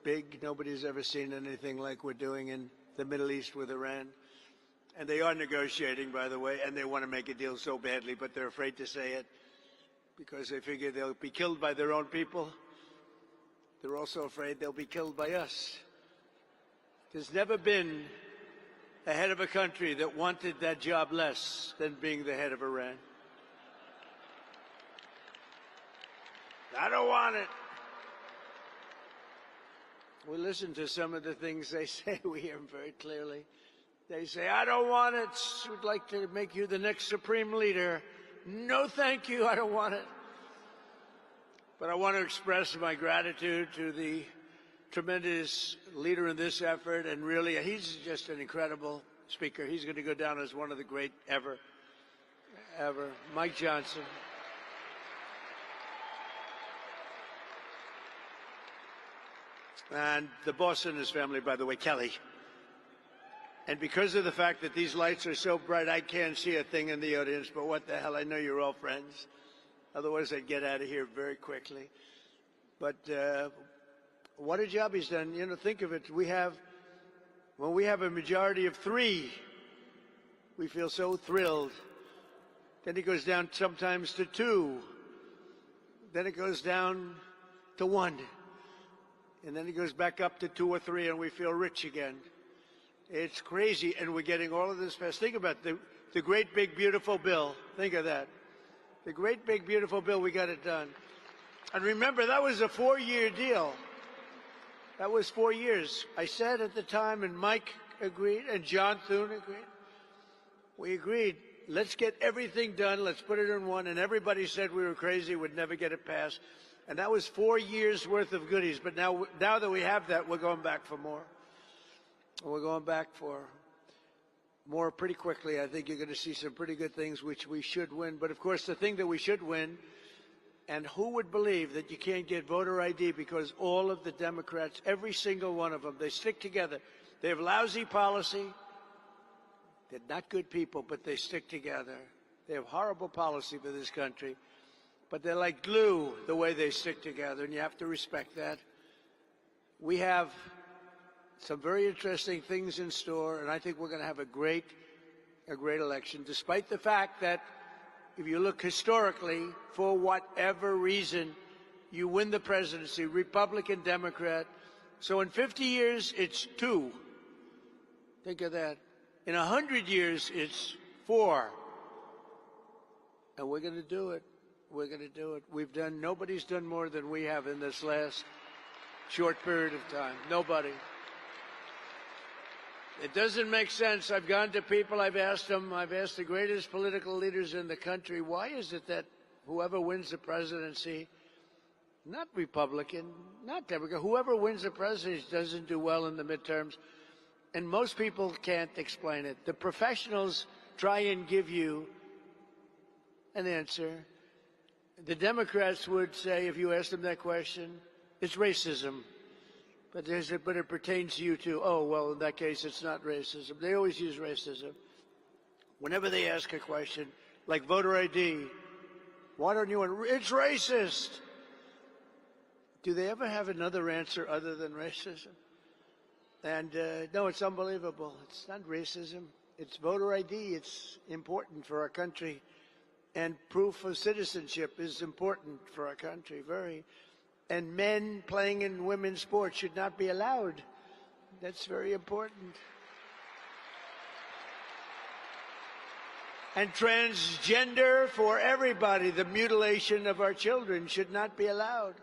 big. Nobody's ever seen anything like we're doing in the Middle East with Iran. And they are negotiating, by the way, and they want to make a deal so badly, but they're afraid to say it because they figure they'll be killed by their own people. They're also afraid they'll be killed by us. There's never been a head of a country that wanted that job less than being the head of Iran. I don't want it. We listen to some of the things they say. We hear them very clearly. They say, I don't want it. We'd like to make you the next supreme leader. No, thank you. I don't want it. But I want to express my gratitude to the tremendous leader in this effort. And really, he's just an incredible speaker. He's going to go down as one of the great ever. Mike Johnson. And the boss and his family, by the way, Kelly. And because of the fact that these lights are so bright, I can't see a thing in the audience, but what the hell, I know you're all friends. Otherwise, I'd get out of here very quickly. But what a job he's done. You know, think of it. When we have a majority of 3, we feel so thrilled. Then it goes down sometimes to 2. Then it goes down to 1. And then it goes back up to 2 or 3, and we feel rich again. It's crazy, and we're getting all of this passed. Think about the great, big, beautiful bill. Think of that. The great, big, beautiful bill, we got it done. And remember, that was a 4-year deal. That was 4 years. I said at the time, and Mike agreed, and John Thune agreed. We agreed, let's get everything done, let's put it in one, and everybody said we were crazy, would never get it passed. And that was 4 years worth of goodies. But now that we have that, we're going back for more. We're going back for more pretty quickly. I think you're going to see some pretty good things which we should win. But of course, the thing that we should win, and who would believe that you can't get voter ID because all of the Democrats, every single one of them, they stick together. They have lousy policy. They're not good people, but they stick together. They have horrible policy for this country. But they're like glue, the way they stick together, and you have to respect that. We have some very interesting things in store, and I think we're going to have a great election, despite the fact that if you look historically, for whatever reason, you win the presidency, Republican, Democrat. So in 50 years, it's 2. Think of that. In 100 years, it's 4. And we're going to do it. We're going to do it. Nobody's done more than we have in this last short period of time. Nobody. It doesn't make sense. I've gone to people, I've asked the greatest political leaders in the country, why is it that whoever wins the presidency, not Republican, not Democrat, whoever wins the presidency doesn't do well in the midterms? And most people can't explain it. The professionals try and give you an answer. The Democrats would say, if you asked them that question, it's racism. But it pertains to you too. Oh, well, in that case, it's not racism. They always use racism. Whenever they ask a question, like voter ID, why don't you want, it's racist. Do they ever have another answer other than racism? And no, it's unbelievable. It's not racism. It's voter ID. It's important for our country. And proof of citizenship is important for our country, very. And men playing in women's sports should not be allowed. That's very important. And transgender for everybody, the mutilation of our children should not be allowed.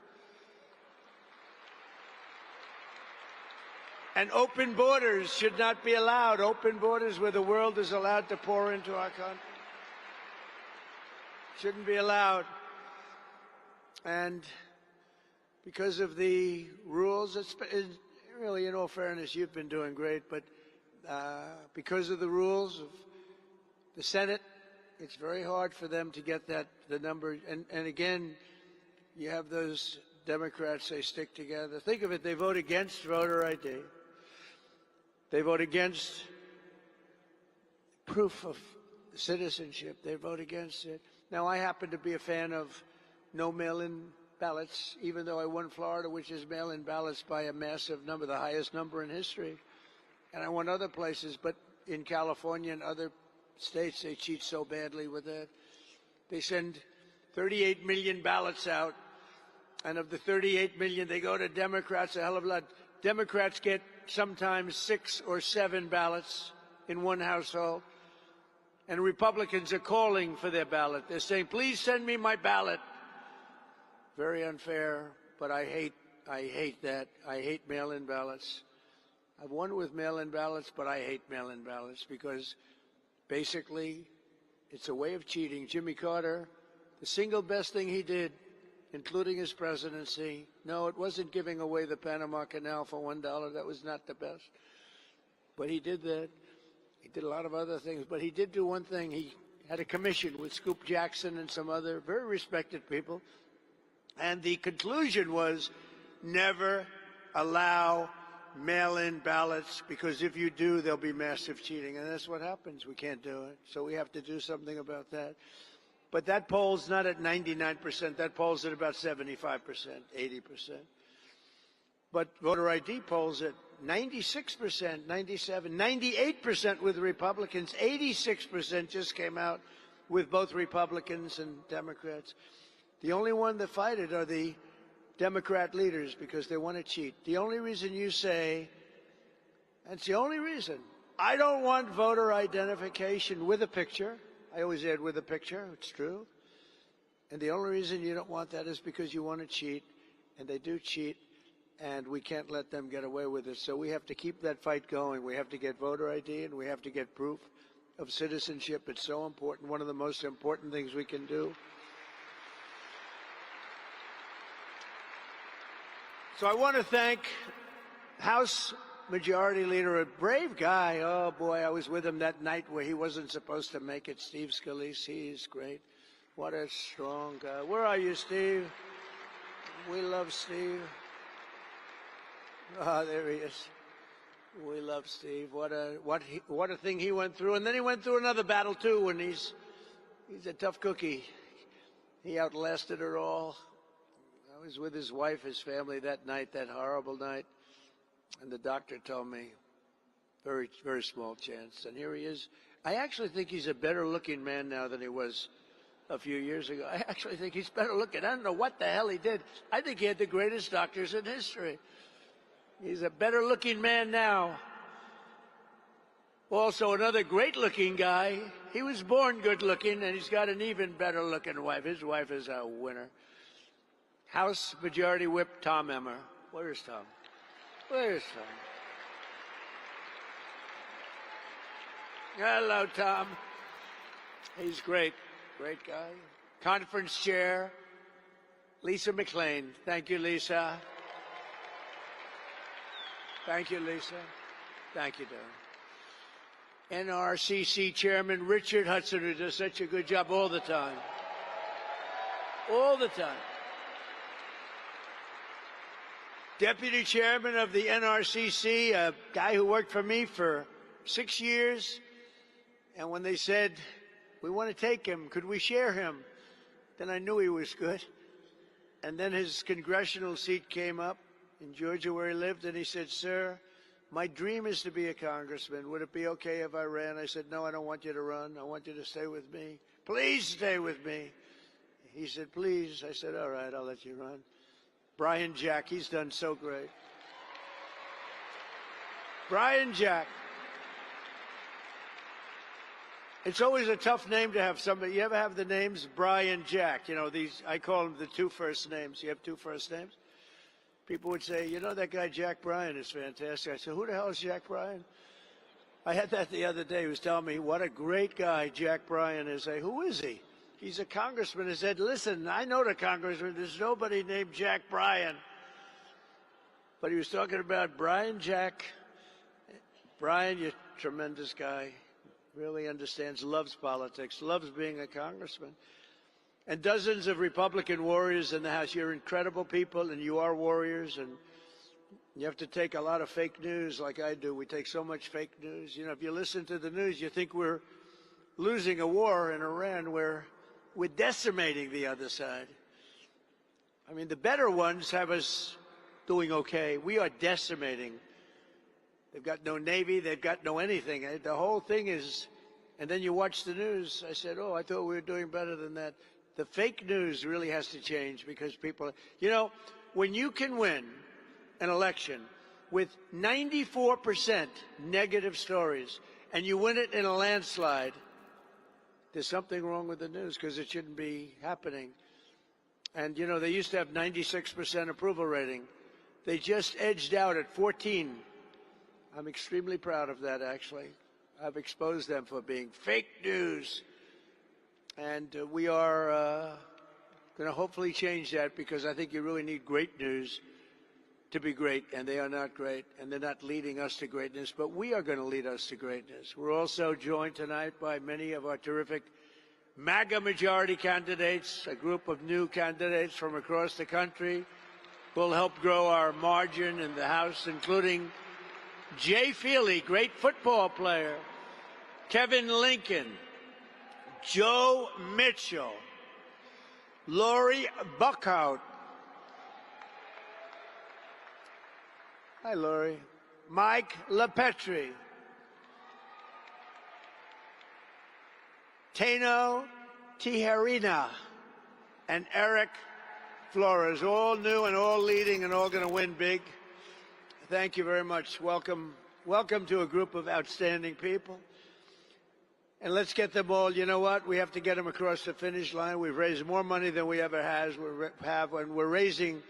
And open borders should not be allowed. Open borders where the world is allowed to pour into our country. Shouldn't be allowed. And because of the rules, it's really, in all fairness, you've been doing great, but because of the rules of the Senate, it's very hard for them to get the number. And again, you have those Democrats, they stick together. Think of it, they vote against voter ID. They vote against proof of citizenship. They vote against it. Now, I happen to be a fan of no mail-in ballots, even though I won Florida, which is mail-in ballots by a massive number, the highest number in history. And I won other places, but in California and other states, they cheat so badly with that. They send 38 million ballots out, and of the 38 million, they go to Democrats, a hell of a lot. Democrats get sometimes 6 or 7 ballots in one household, and Republicans are calling for their ballot. They're saying, please send me my ballot. Very unfair, but I hate that. I hate mail-in ballots. I've won with mail-in ballots, but I hate mail-in ballots because basically it's a way of cheating. Jimmy Carter, the single best thing he did, including his presidency, no, it wasn't giving away the Panama Canal for $1. That was not the best. But he did that. He did a lot of other things, but he did do one thing. He had a commission with Scoop Jackson and some other very respected people. And the conclusion was never allow mail-in ballots, because if you do, there'll be massive cheating. And that's what happens. We can't do it. So we have to do something about that. But that poll's not at 99%. That poll's at about 75%, 80%. But voter ID polls at 96%, 97, 98% with Republicans. 86% just came out with both Republicans and Democrats. The only one that fight it are the Democrat leaders because they want to cheat. The only reason you say, that's the only reason, I don't want voter identification with a picture. I always add with a picture, it's true. And the only reason you don't want that is because you want to cheat, and they do cheat, and we can't let them get away with it. So we have to keep that fight going. We have to get voter ID, and we have to get proof of citizenship. It's so important, one of the most important things we can do. So I want to thank House Majority Leader, a brave guy. Oh, boy, I was with him that night where he wasn't supposed to make it, Steve Scalise. He's great. What a strong guy. Where are you, Steve? We love Steve. Oh, there he is. We love Steve. What a thing he went through. And then he went through another battle, too, and he's a tough cookie. He outlasted it all. I was with his wife, his family that night, that horrible night, and the doctor told me, very, very small chance. And here he is. I actually think he's a better-looking man now than he was a few years ago. I actually think he's better looking. I don't know what the hell he did. I think he had the greatest doctors in history. He's a better-looking man now. Also, another great-looking guy. He was born good-looking, and he's got an even better-looking wife. His wife is a winner. House Majority Whip Tom Emmer. Where's Tom? Where's Tom? Hello, Tom. He's great. Great guy. Conference Chair, Lisa McClain. Thank you, Lisa. Thank you, Lisa. Thank you, Don. NRCC Chairman Richard Hudson, who does such a good job all the time. All the time. Deputy Chairman of the NRCC, a guy who worked for me for 6 years. And when they said, we want to take him, could we share him? Then I knew he was good. And then his congressional seat came up in Georgia where he lived, and he said, sir, my dream is to be a congressman. Would it be okay if I ran? I said, no, I don't want you to run. I want you to stay with me. Please stay with me. He said, please. I said, all right, I'll let you run. Brian Jack, he's done so great. Brian Jack. It's always a tough name to have somebody. You ever have the names Brian Jack? You know, these, I call them the 2 first names. You have 2 first names? People would say, you know, that guy Jack Bryan is fantastic. I said, who the hell is Jack Bryan? I had that the other day. He was telling me what a great guy Jack Bryan is. I say, who is he? He's a congressman. He said, listen, I know the congressman. There's nobody named Jack Bryan. But he was talking about Brian Jack. Brian, you're a tremendous guy. Really understands, loves politics, loves being a congressman. And dozens of Republican warriors in the House. You're incredible people, and you are warriors. And you have to take a lot of fake news like I do. We take so much fake news. You know, if you listen to the news, you think we're losing a war in Iran where we're decimating the other side. I mean, the better ones have us doing okay. We are decimating. They've got no Navy. They've got no anything. The whole thing is, and then you watch the news. I said, oh, I thought we were doing better than that. The fake news really has to change because people, you know, when you can win an election with 94% negative stories and you win it in a landslide, there's something wrong with the news because it shouldn't be happening. And, you know, they used to have 96% approval rating. They just edged out at 14. I'm extremely proud of that, actually. I've exposed them for being fake news. And we are going to hopefully change that because I think you really need great news to be great, and they are not great, and they're not leading us to greatness, but we are going to lead us to greatness. We're also joined tonight by many of our terrific MAGA majority candidates, a group of new candidates from across the country will help grow our margin in the House, including Jay Feely, great football player, Kevin Lincoln, Joe Mitchell, Lori Buckhout. Hi, Lori. Mike LaPetri. Tano Tijerina and Eric Flores, all new and all leading and all going to win big. Thank you very much. Welcome to a group of outstanding people. And let's get them all. You know what? We have to get them across the finish line. We've raised more money than we ever have, and we're raising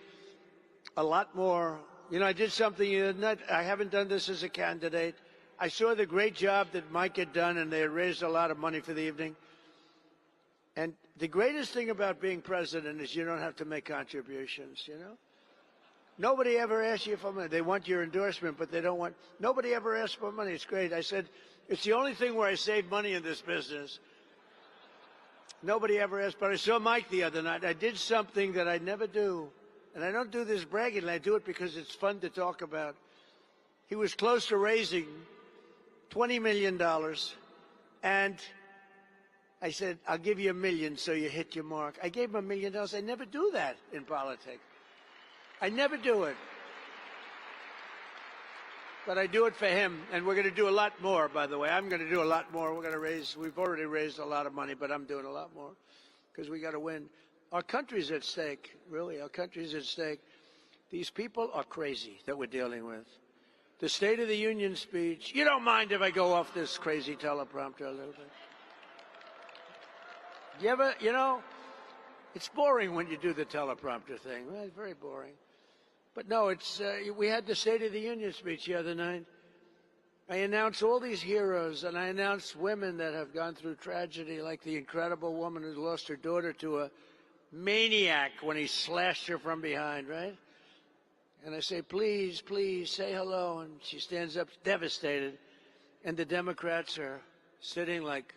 a lot more. You know, I did something I haven't done this as a candidate. I saw the great job that Mike had done, and they had raised a lot of money for the evening. And the greatest thing about being president is you don't have to make contributions, you know? Nobody ever asks you for money. They want your endorsement, but they don't want... Nobody ever asks for money. It's great. I said, it's the only thing where I save money in this business. Nobody ever asked, but I saw Mike the other night. I did something that I never do. And I don't do this bragging. I do it because it's fun to talk about. He was close to raising $20 million. And I said, I'll give you $1 million so you hit your mark. I gave him $1 million. I never do that in politics. I never do it. But I do it for him. And we're going to do a lot more, by the way. I'm going to do a lot more. We've already raised a lot of money, but I'm doing a lot more because we got to win. Our country's at stake, really. Our country's at stake. These people are crazy that we're dealing with. The State of the Union speech. You don't mind if I go off this crazy teleprompter a little bit? You ever, you know, it's boring when you do the teleprompter thing. Well, it's very boring. But no, it's we had the State of the Union speech the other night. I announced all these heroes, and I announced women that have gone through tragedy, like the incredible woman who lost her daughter to a maniac when he slashed her from behind, right? And I say, please, please, say hello. And she stands up devastated. And the Democrats are sitting like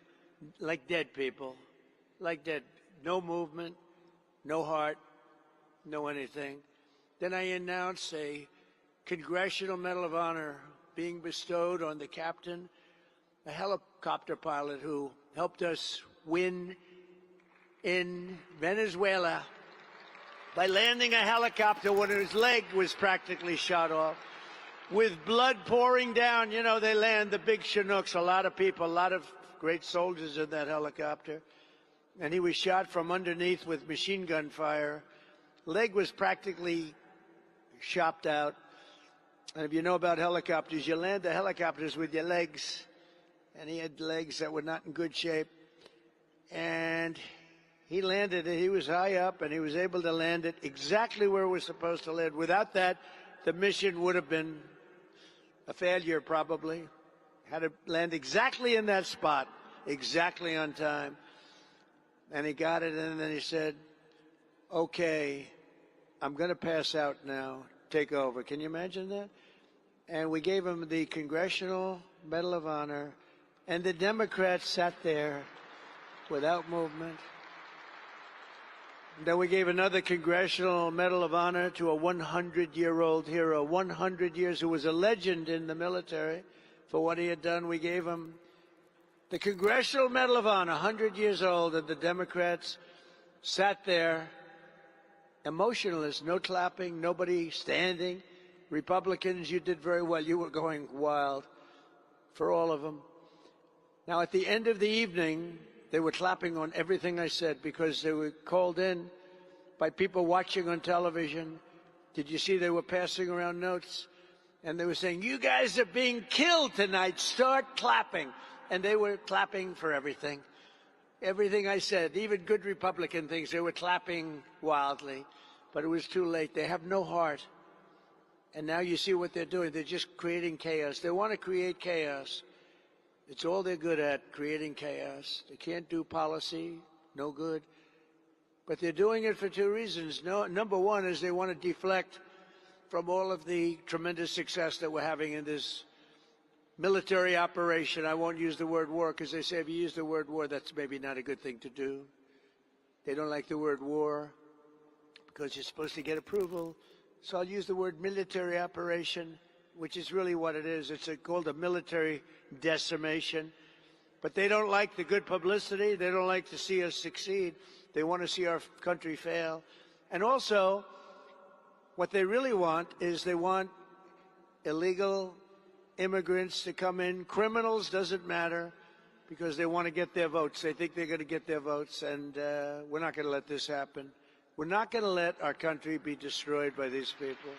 dead people, like dead. No movement, no heart, no anything. Then I announce a Congressional Medal of Honor being bestowed on the captain, a helicopter pilot who helped us win in Venezuela by landing a helicopter when his leg was practically shot off, with blood pouring down. You know, they land the big Chinooks, a lot of people, a lot of great soldiers in that helicopter. And he was shot from underneath with machine gun fire. Leg was practically chopped out. And if you know about helicopters, you land the helicopters with your legs. And he had legs that were not in good shape. And he landed it. He was high up, and he was able to land it exactly where it was supposed to land. Without that, the mission would have been a failure, probably. Had to land exactly in that spot, exactly on time. And he got it, and then he said, okay, I'm going to pass out now. Take over. Can you imagine that? And we gave him the Congressional Medal of Honor, and the Democrats sat there without movement. Then we gave another Congressional Medal of Honor to a 100-year-old hero, 100 years, who was a legend in the military for what he had done. We gave him the Congressional Medal of Honor, 100 years old, and the Democrats sat there emotionless, no clapping, nobody standing. Republicans, you did very well. You were going wild for all of them. Now, at the end of the evening, they were clapping on everything I said because they were called in by people watching on television. Did you see they were passing around notes? And they were saying, you guys are being killed tonight. Start clapping. And they were clapping for everything. Everything I said, even good Republican things, they were clapping wildly. But it was too late. They have no heart. And now you see what they're doing. They're just creating chaos. They want to create chaos. It's all they're good at, creating chaos. They can't do policy, no good. But they're doing it for two reasons. Number one is they want to deflect from all of the tremendous success that we're having in this military operation. I won't use the word war because they say if you use the word war, that's maybe not a good thing to do. They don't like the word war because you're supposed to get approval. So I'll use the word military operation, which is really what it is. It's called a military decimation. But they don't like the good publicity. They don't like to see us succeed. They want to see our country fail. And also, what they really want is they want illegal immigrants to come in. Criminals, doesn't matter, because they want to get their votes. They think they're going to get their votes, and we're not going to let this happen. We're not going to let our country be destroyed by these people.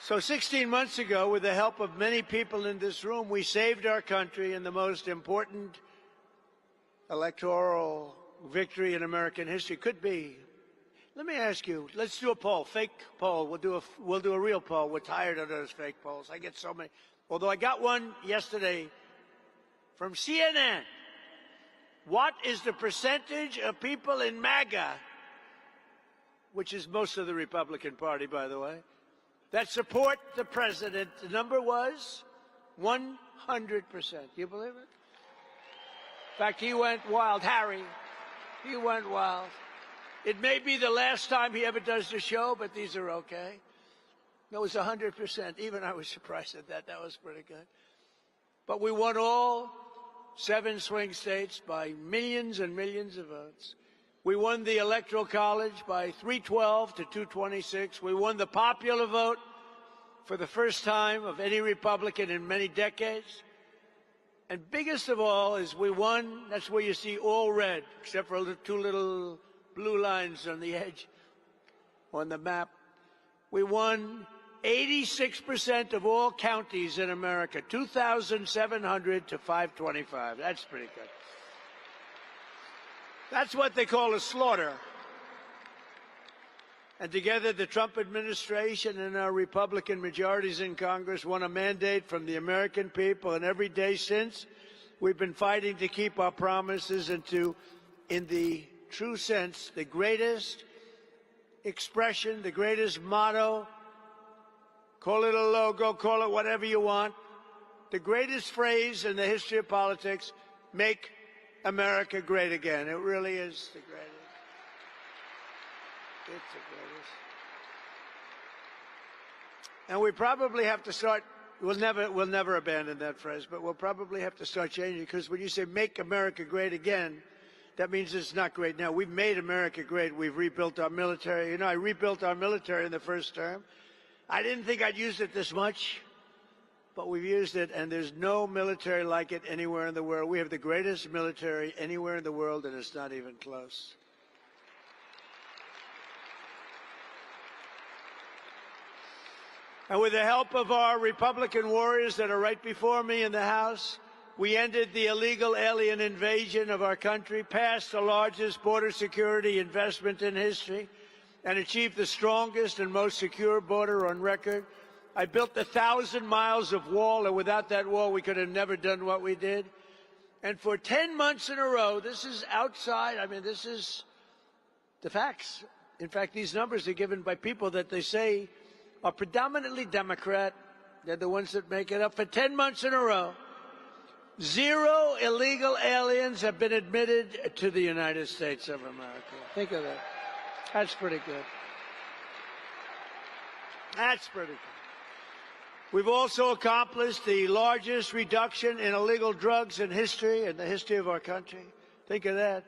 So 16 months ago, with the help of many people in this room, we saved our country in the most important electoral victory in American history. Could be. Let me ask you, let's do a poll, fake poll. We'll do a real poll. We're tired of those fake polls. I get so many. Although I got one yesterday from CNN. What is the percentage of people in MAGA, which is most of the Republican Party, by the way, that support the president? The number was 100%. You believe it? In fact, he went wild. Harry, he went wild. It may be the last time he ever does the show, but these are okay. It was 100%. Even I was surprised at that. That was pretty good. But we won all 7 swing states by millions and millions of votes. We won the Electoral College by 312 to 226. We won the popular vote for the first time of any Republican in many decades. And biggest of all is we won, that's where you see all red, except for 2 little blue lines on the edge on the map. We won 86% of all counties in America, 2,700 to 525. That's pretty good. That's what they call a slaughter. And together, the Trump administration and our Republican majorities in Congress won a mandate from the American people. And every day since, we've been fighting to keep our promises and to, in the true sense, the greatest expression, the greatest motto, call it a logo, call it whatever you want, the greatest phrase in the history of politics, make America great again. It really is the greatest. It's the greatest. And we probably have to start, we'll never abandon that phrase, but we'll probably have to start changing, because when you say make America great again, that means it's not great now. We've made America great. We've rebuilt our military. You know, I rebuilt our military in the first term. I didn't think I'd use it this much, but we've used it, and there's no military like it anywhere in the world. We have the greatest military anywhere in the world, and it's not even close. And with the help of our Republican warriors that are right before me in the House, we ended the illegal alien invasion of our country, passed the largest border security investment in history, and achieved the strongest and most secure border on record. I built 1,000 miles of wall, and without that wall, we could have never done what we did. And for 10 months in a row, this is outside, I mean, this is the facts. In fact, these numbers are given by people that they say are predominantly Democrat. They're the ones that make it up. For 10 months in a row, 0 illegal aliens have been admitted to the United States of America. Think of that. That's pretty good. That's pretty good. We've also accomplished the largest reduction in illegal drugs in history, in the history of our country. Think of that.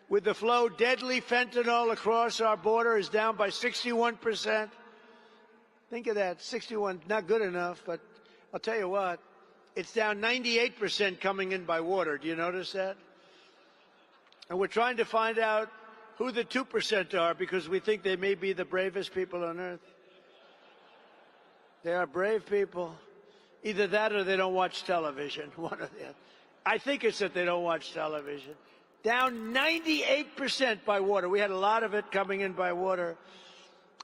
With the flow, deadly fentanyl across our border is down by 61%. Think of that, 61, not good enough, but I'll tell you what, it's down 98% coming in by water. Do you notice that? And we're trying to find out who the 2% are, because we think they may be the bravest people on earth. They are brave people. Either that or they don't watch television. One or the other. I think it's that they don't watch television. Down 98% by water. We had a lot of it coming in by water.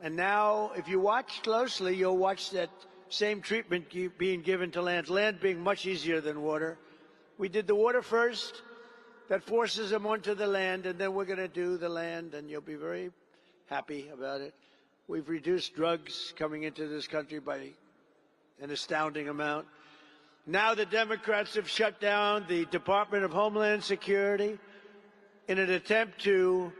And now, if you watch closely, you'll watch that same treatment being given to land. Land being much easier than water. We did the water first. That forces them onto the land, and then we're going to do the land, and you'll be very happy about it. We've reduced drugs coming into this country by an astounding amount. Now the Democrats have shut down the Department of Homeland Security in an attempt to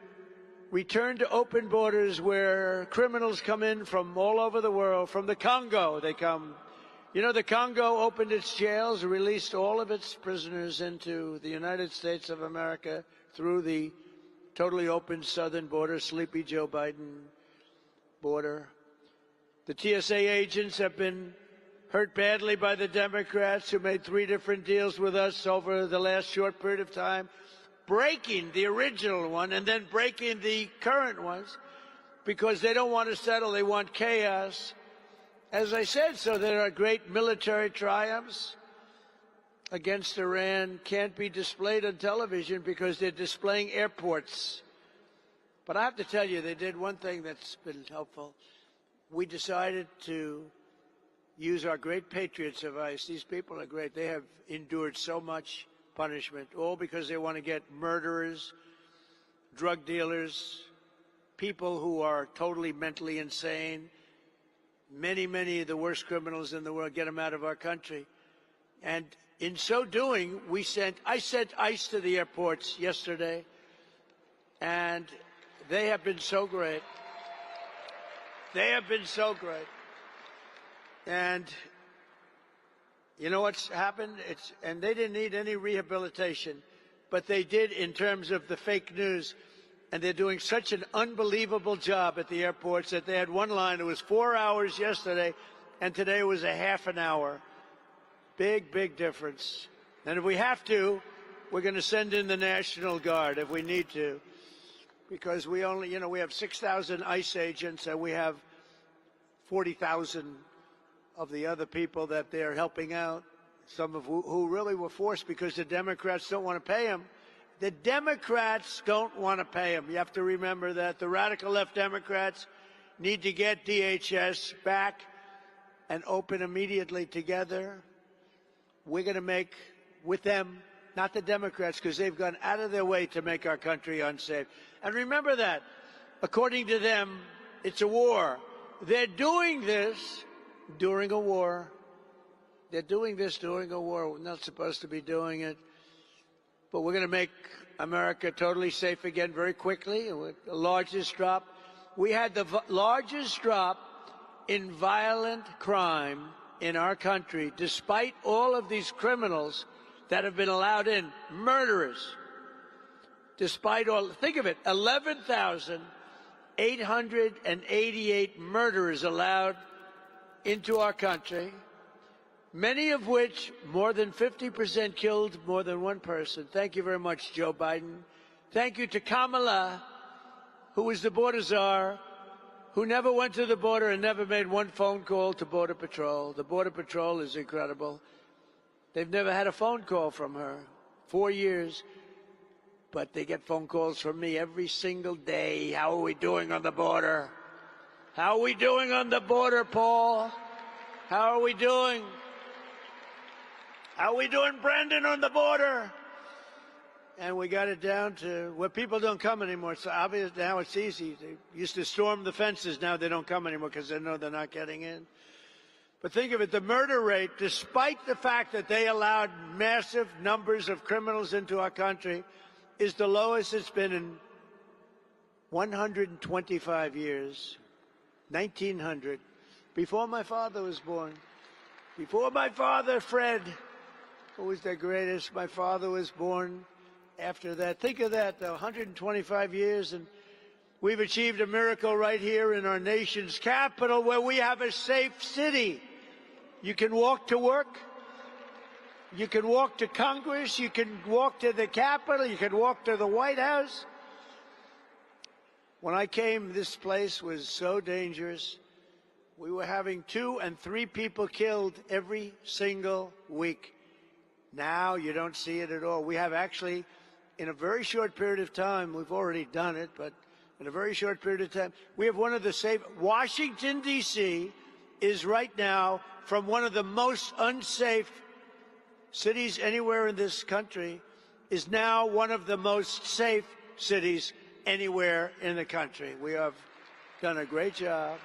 return to open borders where criminals come in from all over the world. From the Congo, they come. You know, the Congo opened its jails, released all of its prisoners into the United States of America through the totally open southern border, Sleepy Joe Biden border. The TSA agents have been hurt badly by the Democrats, who made 3 different deals with us over the last short period of time, breaking the original one and then breaking the current ones because they don't want to settle. They want chaos. As I said, so there are great military triumphs against Iran can't be displayed on television because they're displaying airports. But I have to tell you, they did one thing that's been helpful. We decided to use our great patriots of ICE. These people are great. They have endured so much punishment, all because they want to get murderers, drug dealers, people who are totally mentally insane, many of the worst criminals in the world, get them out of our country. And in so doing, I sent ICE to the airports yesterday, and they have been so great. They have been so great. And you know what's happened? And they didn't need any rehabilitation, but they did in terms of the fake news. And they're doing such an unbelievable job at the airports that they had one line. It was 4 hours yesterday, and today it was a half an hour. Big difference. And if we have to, we're going to send in the National Guard if we need to, because we only, we have 6,000 ICE agents, and we have 40,000 of the other people that they're helping out, some of who really were forced because the Democrats don't want to pay them. The Democrats don't want to pay them. You have to remember that. The radical left Democrats need to get DHS back and open immediately together. We're going to make with them, not the Democrats, because they've gone out of their way to make our country unsafe. And remember that, according to them, it's a war. They're doing this during a war. They're doing this during a war. We're not supposed to be doing it. But we're going to make America totally safe again very quickly. The largest drop. We had the largest drop in violent crime in our country, despite all of these criminals that have been allowed in, murderers. Despite all, think of it, 11,888 murderers allowed into our country. Many of which, more than 50%, killed more than one person. Thank you very much, Joe Biden. Thank you to Kamala, who was the border czar, who never went to the border and never made one phone call to Border Patrol. The Border Patrol is incredible. They've never had a phone call from her. 4 years. But they get phone calls from me every single day. How are we doing on the border? How are we doing on the border, Paul? How are we doing? How are we doing, Brandon, on the border? And we got it down to where people don't come anymore. So obvious now it's easy. They used to storm the fences. Now they don't come anymore because they know they're not getting in. But think of it, the murder rate, despite the fact that they allowed massive numbers of criminals into our country, is the lowest it's been in 125 years. 1900. Before my father was born. Before my father, Fred, who was the greatest, my father was born after that. Think of that, though, 125 years, and we've achieved a miracle right here in our nation's capital where we have a safe city. You can walk to work. You can walk to Congress. You can walk to the Capitol. You can walk to the White House. When I came, this place was so dangerous. We were having 2 and 3 people killed every single week. Now you don't see it at all. We have actually, in a very short period of time, we've already done it, but in a very short period of time, we have one of the safe. Washington, D.C. is right now from one of the most unsafe cities anywhere in this country, is now one of the most safe cities anywhere in the country. We have done a great job.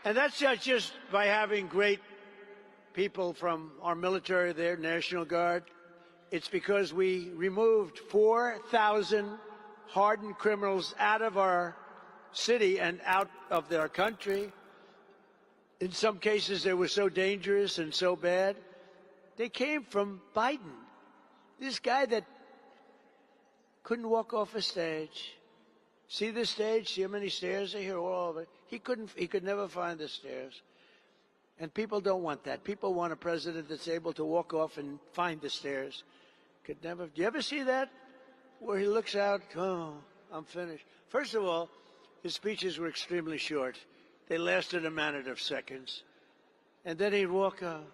And that's not just by having great people from our military there, National Guard. It's because we removed 4,000 hardened criminals out of our city and out of their country. In some cases, they were so dangerous and so bad. They came from Biden, this guy that couldn't walk off a stage. See the stage? See how many stairs are here? All over. He could never find the stairs. And people don't want that. People want a president that's able to walk off and find the stairs. Could never. Do you ever see that? Where he looks out, oh, I'm finished. First of all, his speeches were extremely short. They lasted a matter of seconds. And then he'd walk out.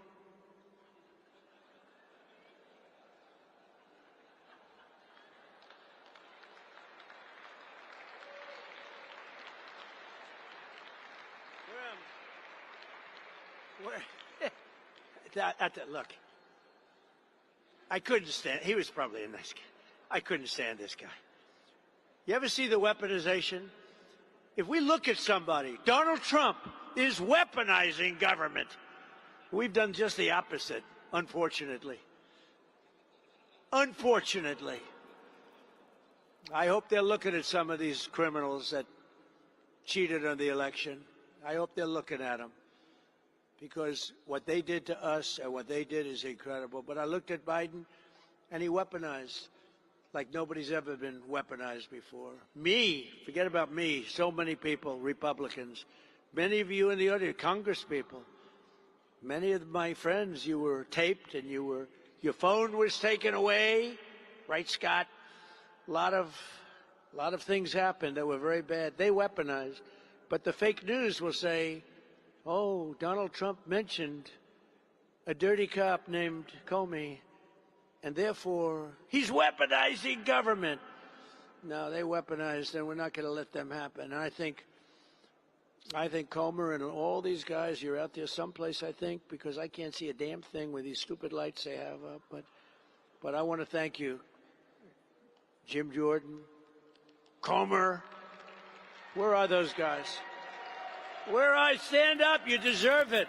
Look, I couldn't stand. He was probably a nice guy. I couldn't stand this guy. You ever see the weaponization? If we look at somebody, Donald Trump is weaponizing government. We've done just the opposite, unfortunately. Unfortunately. I hope they're looking at some of these criminals that cheated on the election. I hope they're looking at them. Because what they did to us and what they did is incredible. But I looked at Biden, and he weaponized like nobody's ever been weaponized before. Me, forget about me, so many people, Republicans, many of you in the audience, Congress people, many of my friends, you were taped and your phone was taken away, right, Scott? A lot of things happened that were very bad. They weaponized. But the fake news will say, oh, Donald Trump mentioned a dirty cop named Comey, and therefore he's weaponizing government. No, they weaponized, and we're not going to let them happen. And I think Comer and all these guys, you're out there someplace, I think, because I can't see a damn thing with these stupid lights they have up. But I want to thank you, Jim Jordan, Comer. Where are those guys? Where I stand up, you deserve it.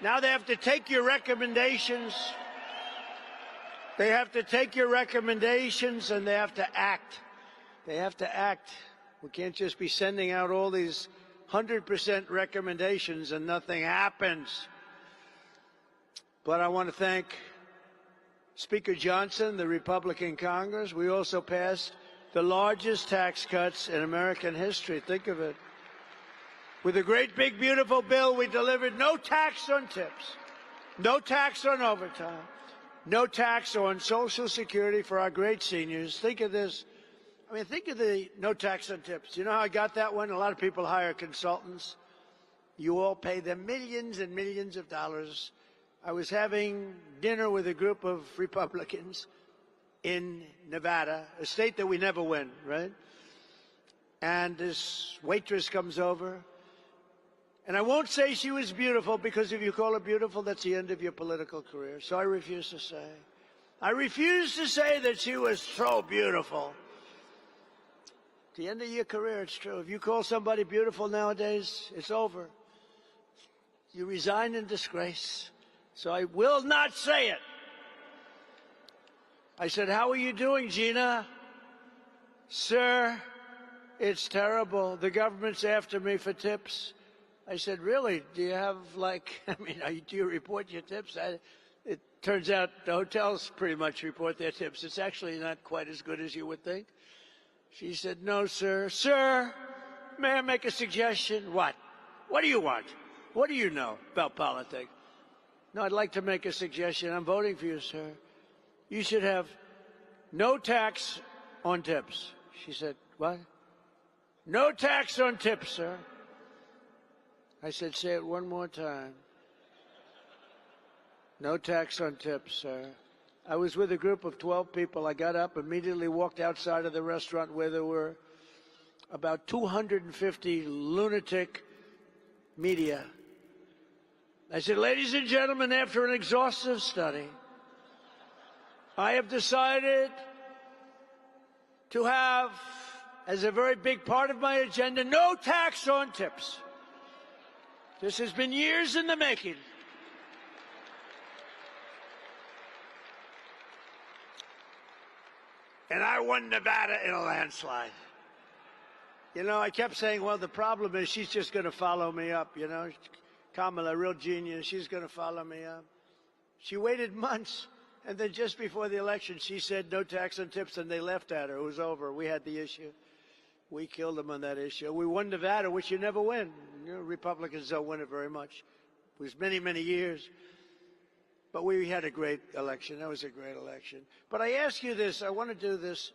Now they have to take your recommendations. They have to take your recommendations and they have to act. They have to act. We can't just be sending out all these 100% recommendations and nothing happens. But I want to thank Speaker Johnson, the Republican Congress. We also passed the largest tax cuts in American history. Think of it. With a great, big, beautiful bill, we delivered no tax on tips, no tax on overtime, no tax on Social Security for our great seniors. Think of this. I mean, think of the no tax on tips. You know how I got that one? A lot of people hire consultants. You all pay them millions and millions of dollars. I was having dinner with a group of Republicans in Nevada, a state that we never win, right? And this waitress comes over. And I won't say she was beautiful, because if you call her beautiful, that's the end of your political career. So I refuse to say. I refuse to say that she was so beautiful. At the end of your career, it's true. If you call somebody beautiful nowadays, it's over. You resign in disgrace. So I will not say it. I said, how are you doing, Gina? Sir, it's terrible. The government's after me for tips. I said, really? Do you have, like, I mean, do you report your tips? It turns out the hotels pretty much report their tips. It's actually not quite as good as you would think. She said, no, sir. Sir, may I make a suggestion? What? What do you want? What do you know about politics? No, I'd like to make a suggestion. I'm voting for you, sir. You should have no tax on tips. She said, what? No tax on tips, sir. I said, say it one more time. No tax on tips, sir. I was with a group of 12 people. I got up, immediately walked outside of the restaurant where there were about 250 lunatic media. I said, ladies and gentlemen, after an exhaustive study, I have decided to have, as a very big part of my agenda, no tax on tips. This has been years in the making. And I won Nevada in a landslide. You know, I kept saying, well, the problem is she's just going to follow me up, you know. Kamala, a real genius, she's going to follow me up. She waited months, and then just before the election, she said no tax on tips, and they left at her. It was over. We had the issue. We killed them on that issue. We won Nevada, which you never win. You know, Republicans don't win it very much. It was many, many years. But we had a great election. That was a great election. But I ask you this. I want to do this.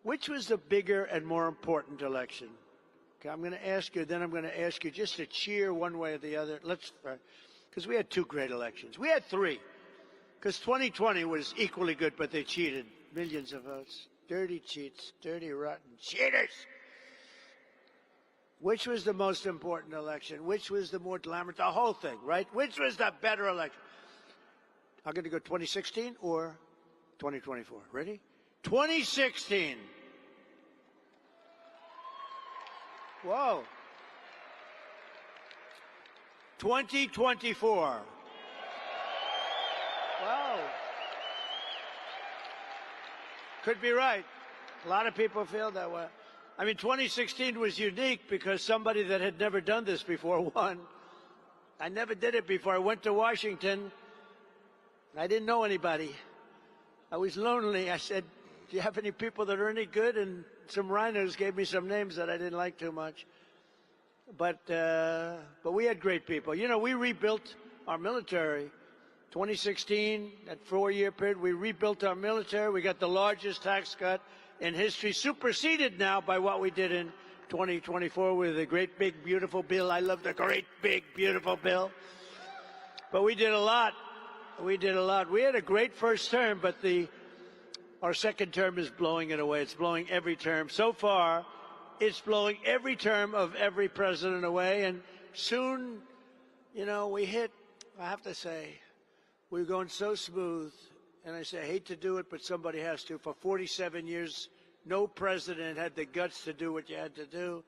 Which was the bigger and more important election? Okay, I'm going to ask you, then I'm going to ask you just to cheer one way or the other. Because we had two great elections. We had three. Because 2020 was equally good, but they cheated. Millions of votes. Dirty cheats. Dirty, rotten cheaters. Which was the most important election? Which was the more glamorous? The whole thing, right? Which was the better election? I'm going to go 2016 or 2024. Ready? 2016. Whoa. 2024. Wow. Could be right. A lot of people feel that way. I mean, 2016 was unique because somebody that had never done this before won. I never did it before. I went to Washington. I didn't know anybody. I was lonely. I said, do you have any people that are any good? And some rhinos gave me some names that I didn't like too much. But we had great people. You know, we rebuilt our military. 2016, that 4-year period, we rebuilt our military. We got the largest tax cut in history, superseded now by what we did in 2024 with a great, big, beautiful bill. I love the great, big, beautiful bill. But we did a lot. We did a lot. We had a great first term, but our second term is blowing it away. It's blowing every term. So far, it's blowing every term of every president away. And soon, you know, we hit, I have to say, we're going so smooth. And I say, I hate to do it, but somebody has to. For 47 years, no president had the guts to do what you had to do.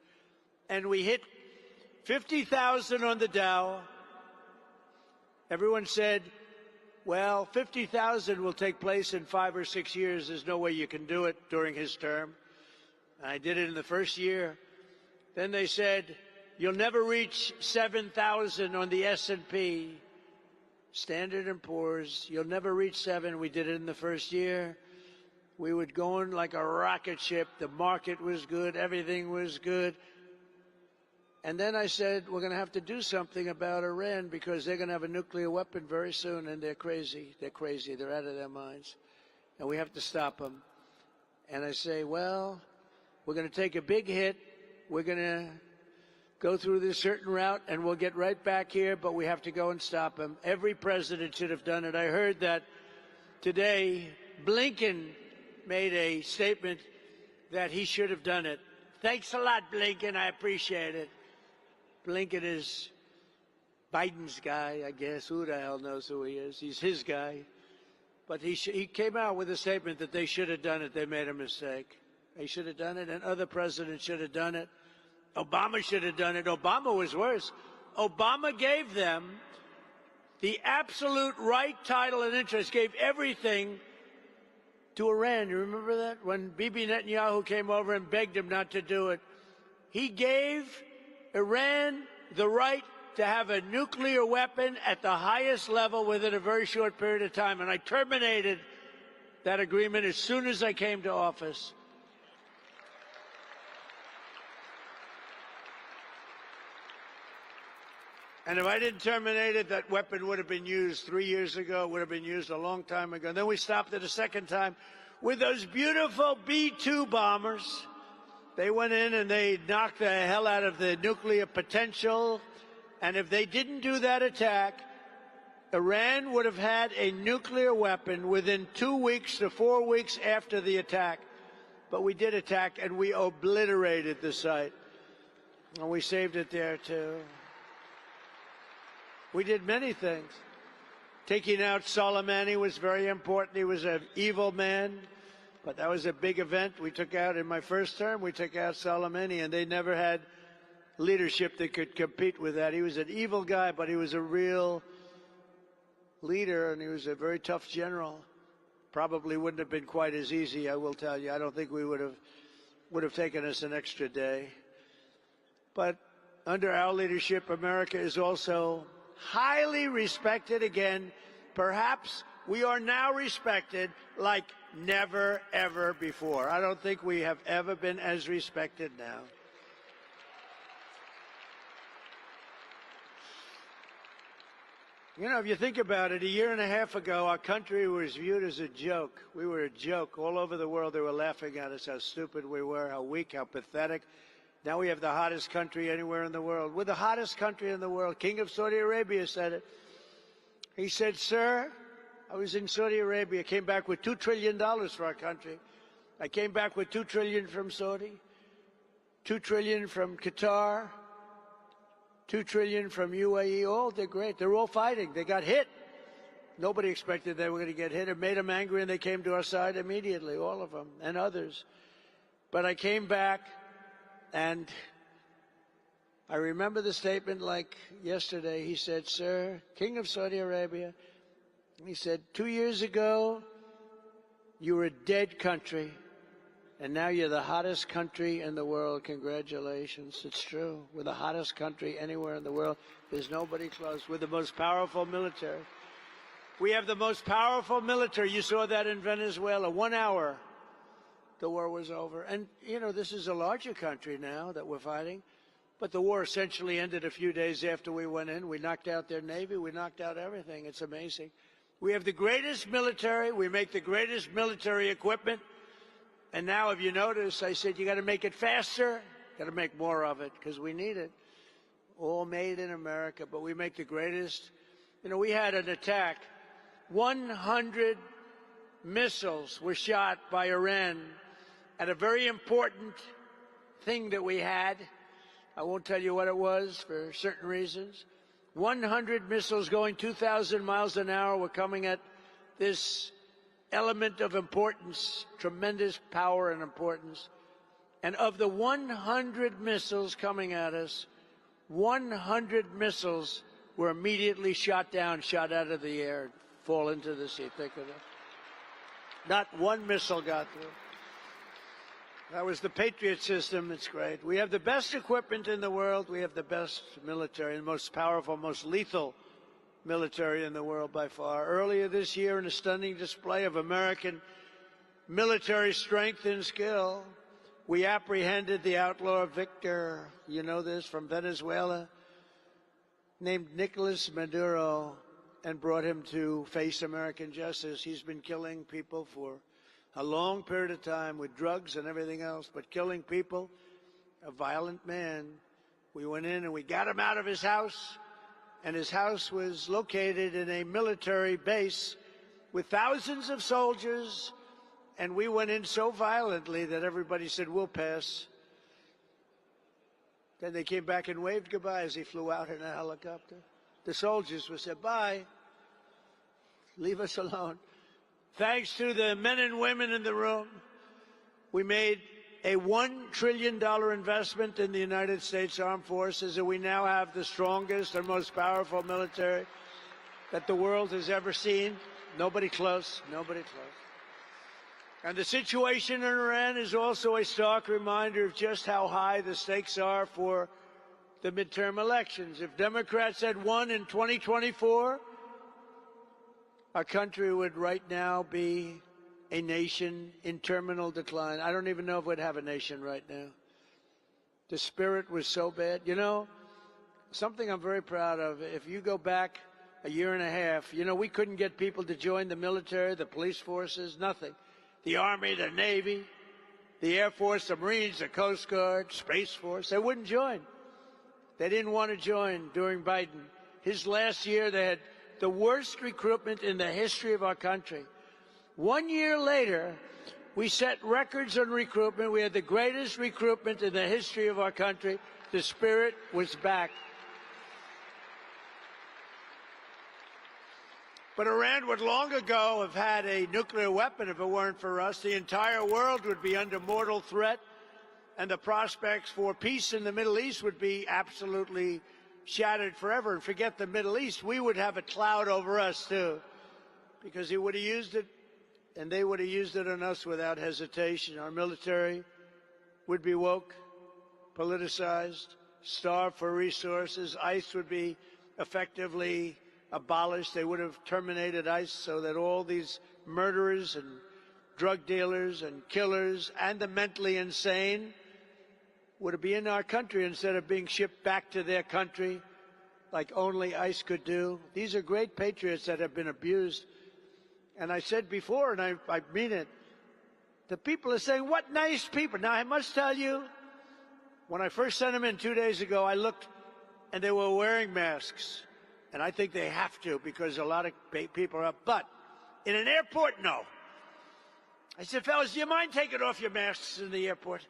And we hit 50,000 on the Dow. Everyone said, well, 50,000 will take place in 5 or 6 years. There's no way you can do it during his term. And I did it in the first year. Then they said, you'll never reach 7,000 on the S&P. Standard & Poor's, you'll never reach 7. We did it in the first year. We would go in like a rocket ship. The market was good. Everything was good. And then I said, we're going to have to do something about Iran because they're going to have a nuclear weapon very soon, and they're crazy. They're crazy. They're out of their minds. And we have to stop them. And I say, well, we're going to take a big hit. We're going to go through this certain route, and we'll get right back here, but we have to go and stop him. Every president should have done it. I heard that today Blinken made a statement that he should have done it. Thanks a lot, Blinken. I appreciate it. Blinken is Biden's guy, I guess. Who the hell knows who he is? He's his guy. But he came out with a statement that they should have done it. They made a mistake. They should have done it, and other presidents should have done it. Obama should have done it. Obama was worse. Obama gave them the absolute right title and interest, gave everything to Iran. You remember that? When Bibi Netanyahu came over and begged him not to do it, he gave Iran the right to have a nuclear weapon at the highest level within a very short period of time. And I terminated that agreement as soon as I came to office. And if I didn't terminate it, that weapon would have been used 3 years ago, would have been used a long time ago. And then we stopped it a second time with those beautiful B-2 bombers. They went in and they knocked the hell out of the nuclear potential. And if they didn't do that attack, Iran would have had a nuclear weapon within 2 weeks to 4 weeks after the attack. But we did attack, and we obliterated the site. And we saved it there, too. We did many things. Taking out Soleimani was very important. He was an evil man, but that was a big event. We took out, in my first term, we took out Soleimani, and they never had leadership that could compete with that. He was an evil guy, but he was a real leader, and he was a very tough general. Probably wouldn't have been quite as easy, I will tell you. I don't think we would have taken us an extra day. But under our leadership, America is also highly respected again. Perhaps we are now respected like never, ever before. I don't think we have ever been as respected now. You know, if you think about it, a year and a half ago, our country was viewed as a joke. We were a joke. All over the world, they were laughing at us, how stupid we were, how weak, how pathetic. Now we have the hottest country anywhere in the world. We're the hottest country in the world. King of Saudi Arabia said it. He said, sir, I was in Saudi Arabia, came back with $2 trillion for our country. I came back with $2 trillion from Saudi, $2 trillion from Qatar, $2 trillion from UAE. Oh, they're great. They're all fighting. They got hit. Nobody expected they were going to get hit. It made them angry, and they came to our side immediately, all of them, and others. But I came back, and I remember the statement like yesterday. He said, sir, King of Saudi Arabia, he said, 2 years ago, you were a dead country, and now you're the hottest country in the world. Congratulations. It's true. We're the hottest country anywhere in the world. There's nobody close. We're the most powerful military. We have the most powerful military. You saw that in Venezuela. 1 hour, the war was over. And, you know, this is a larger country now that we're fighting. But the war essentially ended a few days after we went in. We knocked out their Navy. We knocked out everything. It's amazing. We have the greatest military. We make the greatest military equipment. And now, if you notice, I said, you got to make it faster, got to make more of it, because we need it. All made in America, but we make the greatest. You know, we had an attack. 100 missiles were shot by Iran at a very important thing that we had. I won't tell you what it was for certain reasons. 100 missiles going 2,000 miles an hour were coming at this element of importance, tremendous power and importance. And of the 100 missiles coming at us, 100 missiles were immediately shot down, shot out of the air, fall into the sea. Think of it. Not one missile got through. That was the Patriot system. It's great. We have the best equipment in the world. We have the best military, the most powerful, most lethal military in the world by far. Earlier this year, in a stunning display of American military strength and skill, we apprehended the outlaw Victor, you know this, from Venezuela, named Nicolas Maduro, and brought him to face American justice. He's been killing people for a long period of time with drugs and everything else, but killing people, a violent man. We went in and we got him out of his house. And his house was located in a military base with thousands of soldiers, and we went in so violently that everybody said, we'll pass. Then they came back and waved goodbye as he flew out in a helicopter. The soldiers said, bye, leave us alone. Thanks to the men and women in the room, we made a $1 trillion investment in the United States Armed Forces, and we now have the strongest and most powerful military that the world has ever seen. Nobody close, nobody close. And the situation in Iran is also a stark reminder of just how high the stakes are for the midterm elections. If Democrats had won in 2024, our country would right now be a nation in terminal decline. I don't even know if we'd have a nation right now. The spirit was so bad. You know, something I'm very proud of, if you go back a year and a half, you know, we couldn't get people to join the military, the police forces, nothing. The Army, the Navy, the Air Force, the Marines, the Coast Guard, Space Force, they wouldn't join. They didn't want to join during Biden. His last year, they had the worst recruitment in the history of our country. 1 year later, we set records on recruitment. We had the greatest recruitment in the history of our country. The spirit was back. But Iran would long ago have had a nuclear weapon if it weren't for us. The entire world would be under mortal threat, and the prospects for peace in the Middle East would be absolutely shattered forever. And forget the Middle East, we would have a cloud over us, too, because he would have used it, and they would have used it on us without hesitation. Our military would be woke, politicized, starved for resources. ICE would be effectively abolished. They would have terminated ICE so that all these murderers and drug dealers and killers and the mentally insane would be in our country instead of being shipped back to their country like only ICE could do. These are great patriots that have been abused. And I said before, and I mean it, the people are saying, what nice people. Now, I must tell you, when I first sent them in 2 days ago, I looked, and they were wearing masks. And I think they have to, because a lot of people are up. But in an airport, no. I said, fellas, do you mind taking off your masks in the airport?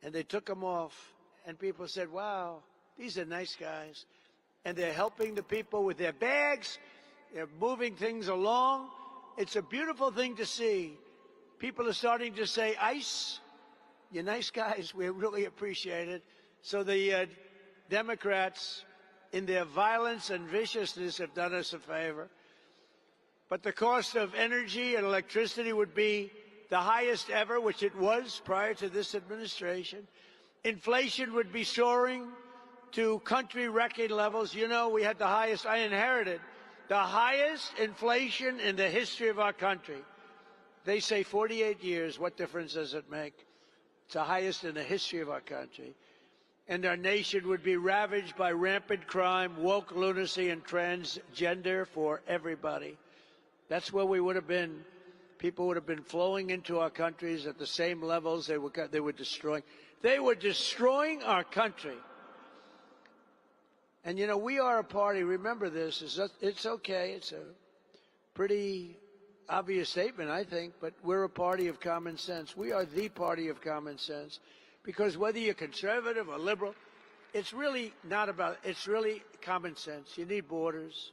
And they took them off. And people said, wow, these are nice guys. And they're helping the people with their bags. They're moving things along. It's a beautiful thing to see. People are starting to say, ICE, you're nice guys. We really appreciate it. So the Democrats, in their violence and viciousness, have done us a favor. But the cost of energy and electricity would be the highest ever, which it was prior to this administration. Inflation would be soaring to country-wrecking levels. You know, we had the highest, I inherited, the highest inflation in the history of our country. They say 48 years, what difference does it make? It's the highest in the history of our country. And our nation would be ravaged by rampant crime, woke lunacy, and transgender for everybody. That's where we would have been. People would have been flowing into our countries at the same levels they were destroying. They were destroying our country. And, you know, we are a party, remember this, it's okay, it's a pretty obvious statement, I think, but we're a party of common sense. We are the party of common sense, because whether you're conservative or liberal, it's really not about, it's really common sense. You need borders.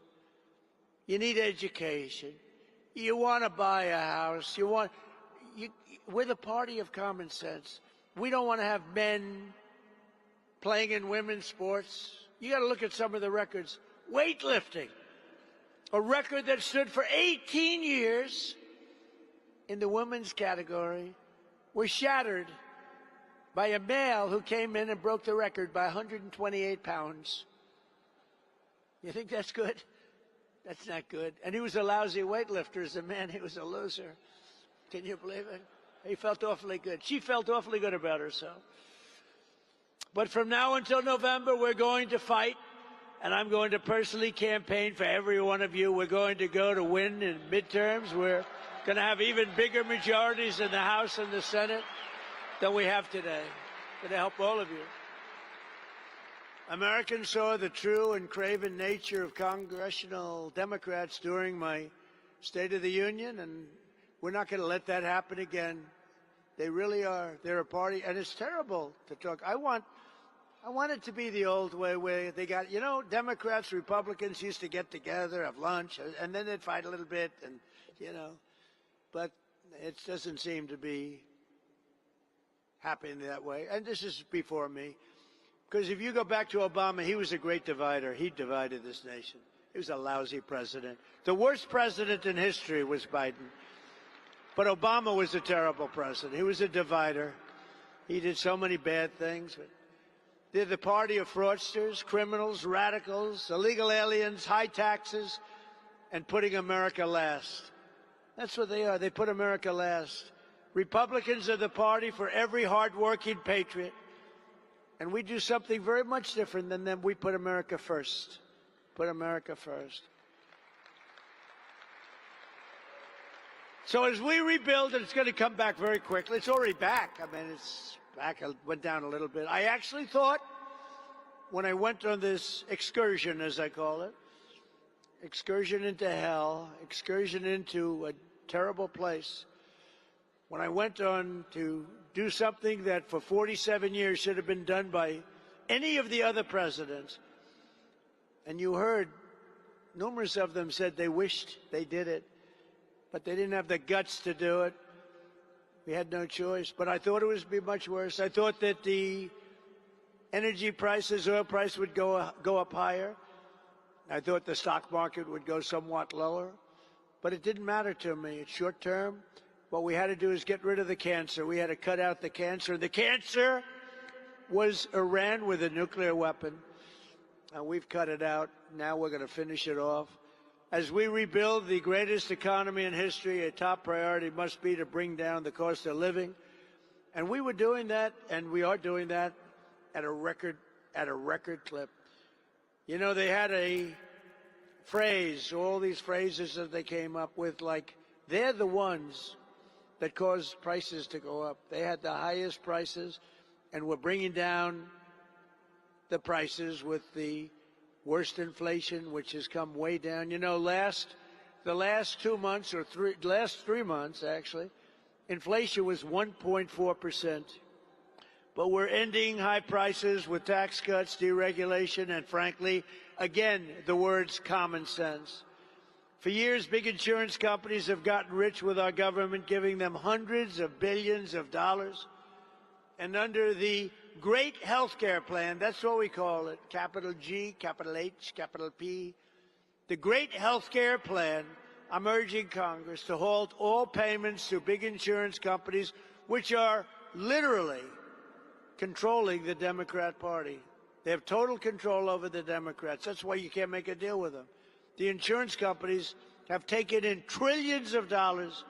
You need education. You want to buy a house. We're the party of common sense. We don't want to have men playing in women's sports. You got to look at some of the records. Weightlifting, a record that stood for 18 years in the women's category, was shattered by a male who came in and broke the record by 128 pounds. You think that's good? That's not good. And he was a lousy weightlifter. As a man, he was a loser. Can you believe it? He felt awfully good. She felt awfully good about herself. But from now until November, we're going to fight, and I'm going to personally campaign for every one of you. We're going to go to win in midterms. We're going to have even bigger majorities in the House and the Senate than we have today. Going to help all of you. Americans saw the true and craven nature of congressional Democrats during my State of the Union, and we're not going to let that happen again. They really are. They're a party, and it's terrible to talk. I want it to be the old way where they got, you know, Democrats, Republicans used to get together, have lunch, and then they'd fight a little bit, and, you know, but it doesn't seem to be happening that way. And this is before me. Because if you go back to Obama, he was a great divider. He divided this nation. He was a lousy president. The worst president in history was Biden. But Obama was a terrible president. He was a divider. He did so many bad things. But They're the party of fraudsters, criminals, radicals, illegal aliens, high taxes, and putting America last. That's what they are. They put America last. Republicans are the party for every hardworking patriot. And we do something very much different than them. We put America first. Put America first. So as we rebuild, and it's going to come back very quickly. It's already back. I mean, it's back. It went down a little bit. I actually thought when I went on this excursion, as I call it, excursion into hell, excursion into a terrible place, when I went on to do something that for 47 years should have been done by any of the other presidents, and you heard numerous of them said they wished they did it, but they didn't have the guts to do it. We had no choice. But I thought it would be much worse. I thought that the energy prices, oil price would go up higher. I thought the stock market would go somewhat lower. But it didn't matter to me. It's short term. What we had to do is get rid of the cancer. We had to cut out the cancer. The cancer was Iran with a nuclear weapon. And we've cut it out. Now we're going to finish it off. As we rebuild the greatest economy in history, a top priority must be to bring down the cost of living. And we were doing that, and we are doing that at a record clip. You know, they had a phrase, all these phrases that they came up with, like, they're the ones that caused prices to go up. They had the highest prices, and we're bringing down the prices with the worst inflation, which has come way down. You know, the last 2 months, or last 3 months, actually, inflation was 1.4%. But we're ending high prices with tax cuts, deregulation, and frankly, again, the words common sense. For years, big insurance companies have gotten rich with our government, giving them hundreds of billions of dollars. And under the Great Health Care Plan, that's what we call it, capital G, capital H, capital P. The Great Health Care Plan, I'm urging Congress to halt all payments to big insurance companies, which are literally controlling the Democrat Party. They have total control over the Democrats. That's why you can't make a deal with them. The insurance companies have taken in trillions of dollars.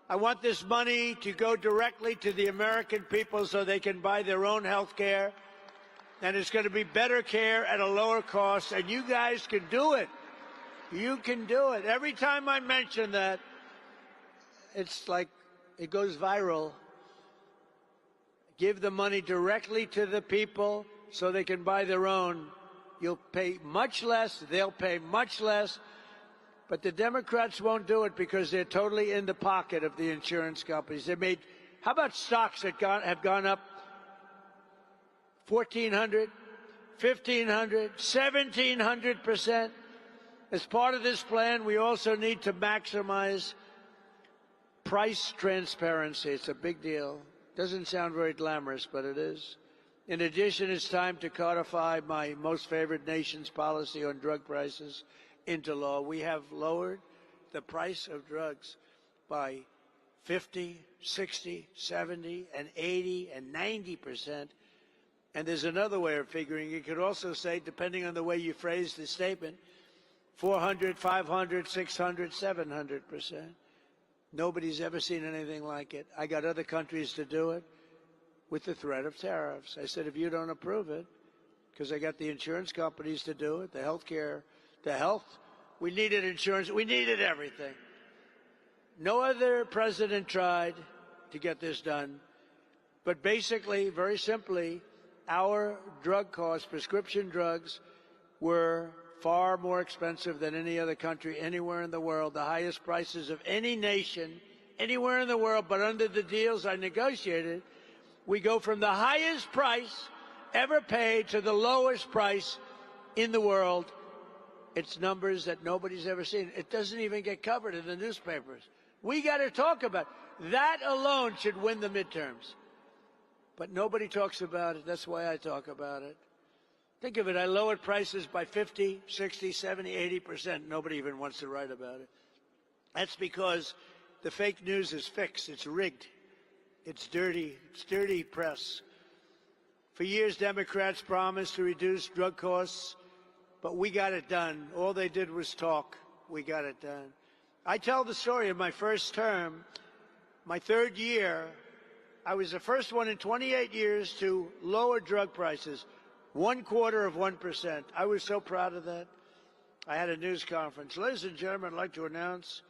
I want this money to go directly to the American people so they can buy their own health care. And it's going to be better care at a lower cost. And you guys can do it. You can do it. Every time I mention that, it's like it goes viral. Give the money directly to the people so they can buy their own. You'll pay much less. They'll pay much less. But the Democrats won't do it because they're totally in the pocket of the insurance companies. They made, how about stocks that have gone up 1,400, 1,500, 1,700%? As part of this plan, we also need to maximize price transparency. It's a big deal. Doesn't sound very glamorous, but it is. In addition, it's time to codify my most favored nation's policy on drug prices into law. We have lowered the price of drugs by 50, 60, 70, and 80, and 90%. And there's another way of figuring. You could also say, depending on the way you phrase the statement, 400, 500, 600, 700%. Nobody's ever seen anything like it. I got other countries to do it with the threat of tariffs. I said, if you don't approve it, because I got the insurance companies to do it, the health, we needed insurance, we needed everything. No other president tried to get this done. But basically, very simply, our drug costs, prescription drugs, were far more expensive than any other country anywhere in the world, the highest prices of any nation anywhere in the world. But under the deals I negotiated, we go from the highest price ever paid to the lowest price in the world. It's numbers that nobody's ever seen. It doesn't even get covered in the newspapers. We got to talk about it. That alone should win the midterms. But nobody talks about it. That's why I talk about it. Think of it. I lowered prices by 50, 60, 70, 80%. Nobody even wants to write about it. That's because the fake news is fixed. It's rigged. It's dirty. It's dirty press. For years, Democrats promised to reduce drug costs, but we got it done. All they did was talk. We got it done. I tell the story of my first term, my third year. I was the first one in 28 years to lower drug prices, 0.25%. I was so proud of that. I had a news conference. Ladies and gentlemen, I'd like to announce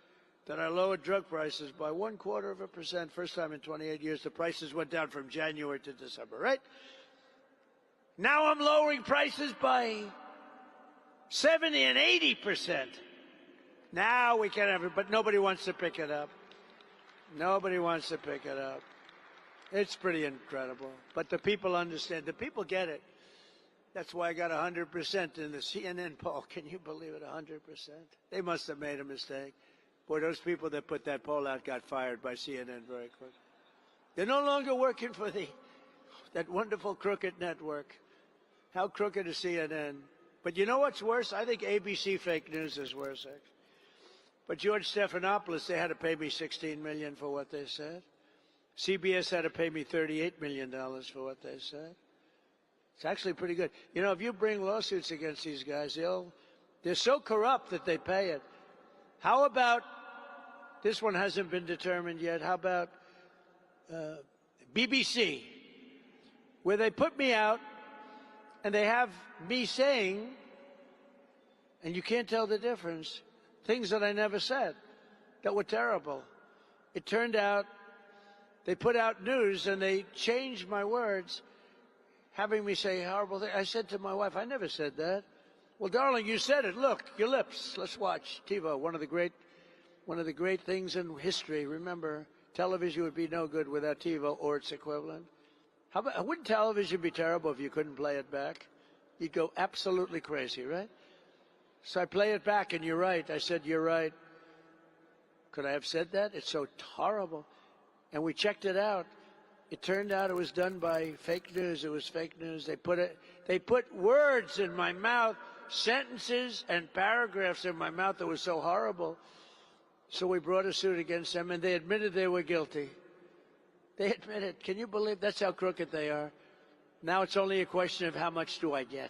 that I lowered drug prices by 0.25%. First time in 28 years. The prices went down from January to December, right? Now I'm lowering prices by 70 and 80%. Now we can have it, but nobody wants to pick it up. Nobody wants to pick it up. It's pretty incredible. But the people understand. The people get it. That's why I got 100% in the CNN poll. Can you believe it, 100%? They must have made a mistake. Boy, those people that put that poll out got fired by CNN very quick. They're no longer working for that wonderful crooked network. How crooked is CNN? But you know what's worse? I think ABC fake news is worse, actually. But George Stephanopoulos, they had to pay me $16 million for what they said. CBS had to pay me $38 million for what they said. It's actually pretty good. You know, if you bring lawsuits against these guys, they're so corrupt that they pay it. How about, this one hasn't been determined yet, how about BBC, where they put me out and they have me saying, and you can't tell the difference, things that I never said that were terrible. It turned out they put out news and they changed my words, having me say horrible things. I said to my wife, I never said that. Well, darling, you said it. Look, your lips. Let's watch TiVo, one of the great things in history. Remember, television would be no good without TiVo or its equivalent. Wouldn't television be terrible if you couldn't play it back? You'd go absolutely crazy, right? So I play it back, and you're right. I said, you're right. Could I have said that? It's so horrible. And we checked it out. It turned out it was done by fake news. It was fake news. They put words in my mouth, sentences and paragraphs in my mouth that was so horrible. So we brought a suit against them, and they admitted they were guilty. They admitted. Can you believe that's how crooked they are? Now it's only a question of how much do I get.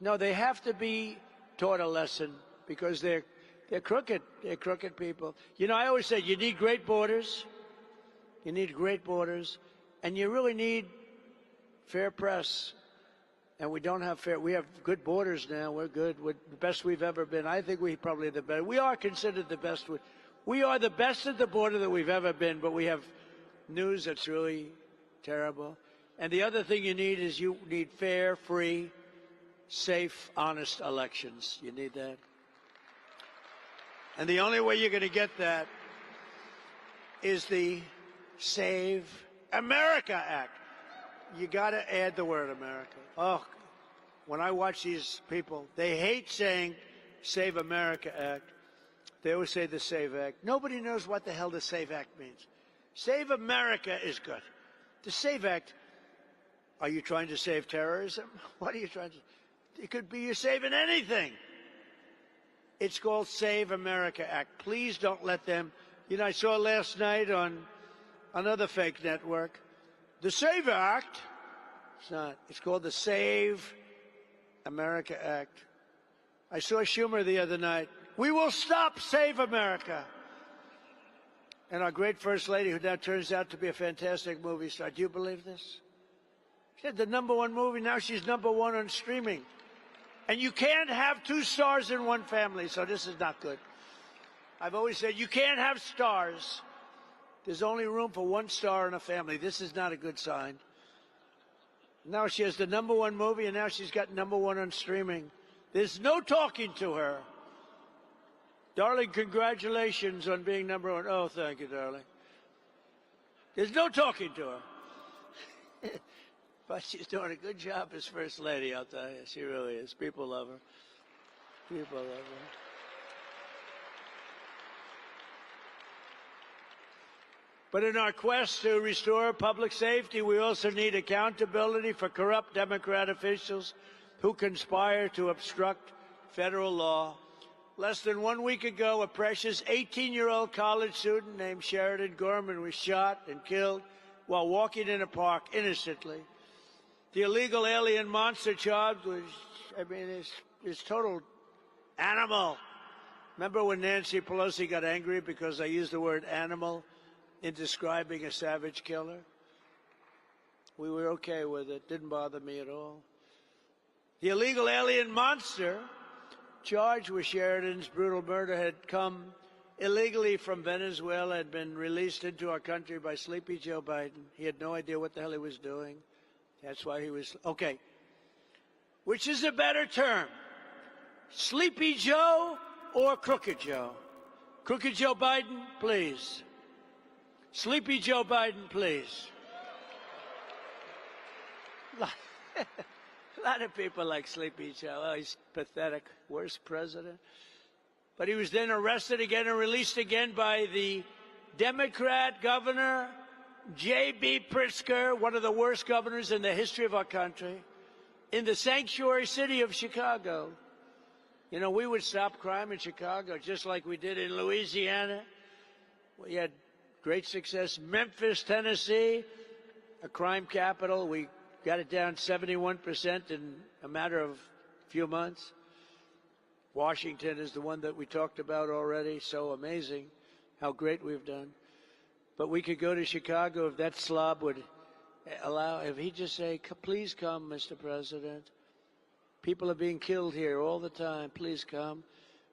No, they have to be taught a lesson because they're crooked. They're crooked people. You know, I always say you need great borders. You need great borders, and you really need fair press. And we don't have fair. We have good borders now. We're good. We're the best we've ever been. I think we probably the best. We are considered the best. We are the best at the border that we've ever been. But we have news that's really terrible. And the other thing you need is you need fair, free, safe, honest elections. You need that. And the only way you're going to get that is the Save America Act. You got to add the word America. Oh, when I watch these people, they hate saying Save America Act. They always say the Save Act. Nobody knows what the hell the Save Act means. Save America is good. The Save Act, are you trying to save terrorism? What are you trying to? It could be you're saving anything. It's called Save America Act. Please don't let them. You know, I saw last night on another fake network, the Save Act. It's not. It's called the Save America Act. I saw Schumer the other night. We will stop Save America. And our great First Lady, who now turns out to be a fantastic movie star. Do you believe this? She had the #1 movie. Now she's #1 on streaming. And you can't have 2 stars in one family, so this is not good. I've always said you can't have stars. There's only room for 1 star in a family. This is not a good sign. Now she has the #1 movie, and now she's got #1 on streaming. There's no talking to her. Darling, congratulations on being #1. Oh, thank you, darling. There's no talking to her. But she's doing a good job as First Lady, I'll tell you. She really is. People love her. People love her. But in our quest to restore public safety, we also need accountability for corrupt Democrat officials who conspire to obstruct federal law. Less than 1 week ago, a precious 18-year-old college student named Sheridan Gorman was shot and killed while walking in a park innocently. The illegal alien monster charge was, I mean, is total animal. Remember when Nancy Pelosi got angry because I used the word animal in describing a savage killer? We were okay with it. Didn't bother me at all. The illegal alien monster charged with Sheridan's brutal murder had come illegally from Venezuela, had been released into our country by Sleepy Joe Biden. He had no idea what the hell he was doing. That's why he was, okay. Which is a better term? Sleepy Joe or Crooked Joe? Crooked Joe Biden, please. Sleepy Joe Biden, please. A lot of people like Sleepy Joe. Oh, he's pathetic. Worst president. But he was then arrested again and released again by the Democrat governor, J.B. Pritzker, one of the worst governors in the history of our country, in the sanctuary city of Chicago. You know, we would stop crime in Chicago just like we did in Louisiana. We had great success. Memphis, Tennessee, a crime capital. We got it down 71% in a matter of a few months. Washington is the one that we talked about already. So amazing how great we've done. But we could go to Chicago if that slob would allow, if he'd just say, please come, Mr. President. People are being killed here all the time. Please come.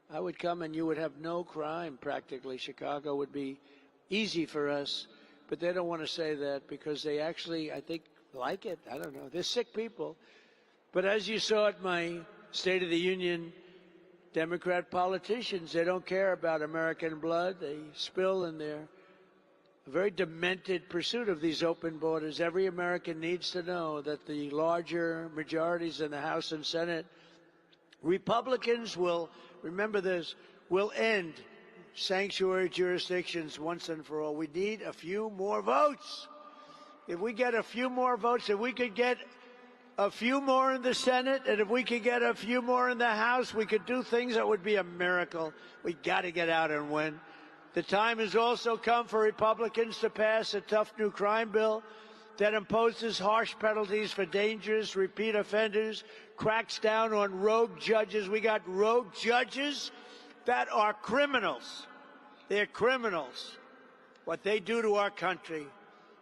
I would come and you would have no crime practically. Chicago would be easy for us. But they don't want to say that because they actually, I think, like it. I don't know. They're sick people. But as you saw at my State of the Union, Democrat politicians, they don't care about American blood. They spill in their very demented pursuit of these open borders. Every American needs to know that the larger majorities in the House and Senate, Republicans will, remember this, will end sanctuary jurisdictions once and for all. We need a few more votes. If we get a few more votes, if we could get a few more in the Senate, and if we could get a few more in the House, we could do things that would be a miracle. We got to get out and win. The time has also come for Republicans to pass a tough new crime bill that imposes harsh penalties for dangerous repeat offenders, cracks down on rogue judges. We got rogue judges that are criminals. They're criminals. What they do to our country,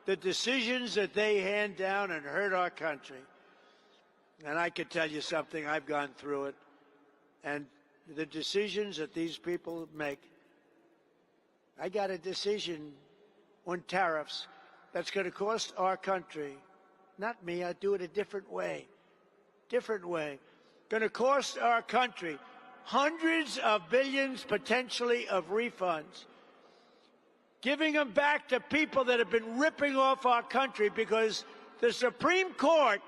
the decisions that they hand down and hurt our country. And I could tell you something, I've gone through it. And the decisions that these people make, I got a decision on tariffs that's going to cost our country, not me, I'd do it a different way, going to cost our country hundreds of billions potentially of refunds, giving them back to people that have been ripping off our country because the Supreme Court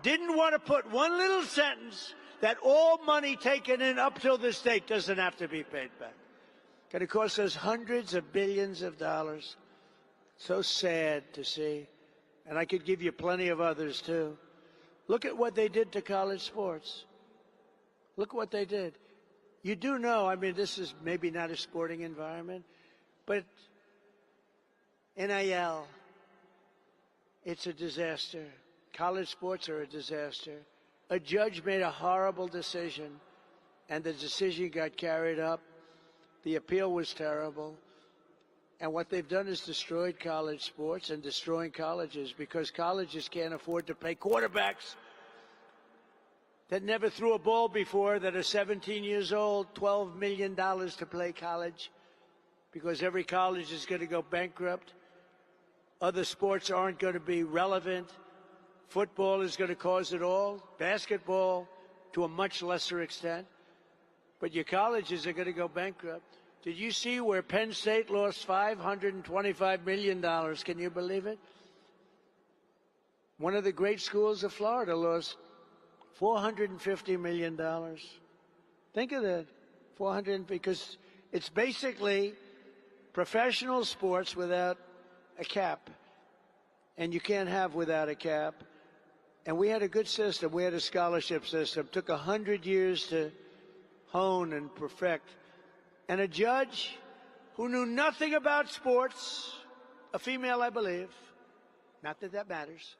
didn't want to put one little sentence that all money taken in up till this date doesn't have to be paid back. Going to cost us hundreds of billions of dollars. So sad to see. And I could give you plenty of others, too. Look at what they did to college sports. Look what they did. You do know, I mean, this is maybe not a sporting environment, but NIL, it's a disaster. College sports are a disaster. A judge made a horrible decision, and the decision got carried up. The appeal was terrible. And what they've done is destroyed college sports and destroying colleges because colleges can't afford to pay quarterbacks that never threw a ball before, that are 17 years old, $12 million to play college because every college is going to go bankrupt. Other sports aren't going to be relevant. Football is going to cause it all. Basketball to a much lesser extent. But your colleges are going to go bankrupt. Did you see where Penn State lost $525 million? Can you believe it? One of the great schools of Florida lost $450 million. Think of that. Because it's basically professional sports without a cap. And you can't have without a cap. And we had a good system. We had a scholarship system. It took 100 years to hone and perfect. And a judge who knew nothing about sports, a female, I believe, not that that matters,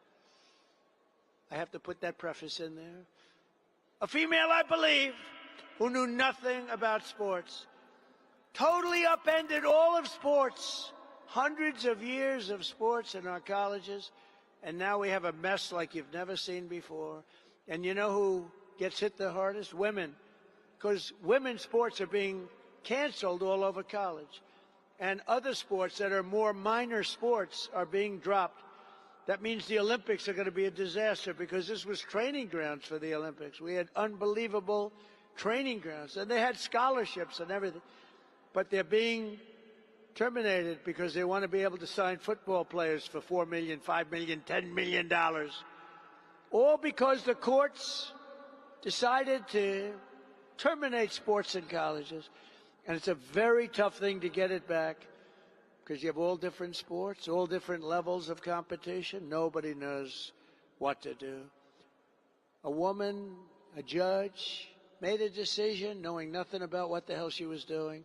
I have to put that preface in there. A female, I believe, who knew nothing about sports, totally upended all of sports, hundreds of years of sports in our colleges, and now we have a mess like you've never seen before. And you know who gets hit the hardest? Women, because women's sports are being canceled all over college, and other sports that are more minor sports are being dropped. That means the Olympics are going to be a disaster, because this was training grounds for the Olympics. We had unbelievable training grounds, and they had scholarships and everything. But they're being terminated because they want to be able to sign football players for $4 million, $5 million, $10 million. All because the courts decided to terminate sports in colleges. And it's a very tough thing to get it back, because you have all different sports, all different levels of competition. Nobody knows what to do. A woman, a judge, made a decision knowing nothing about what the hell she was doing.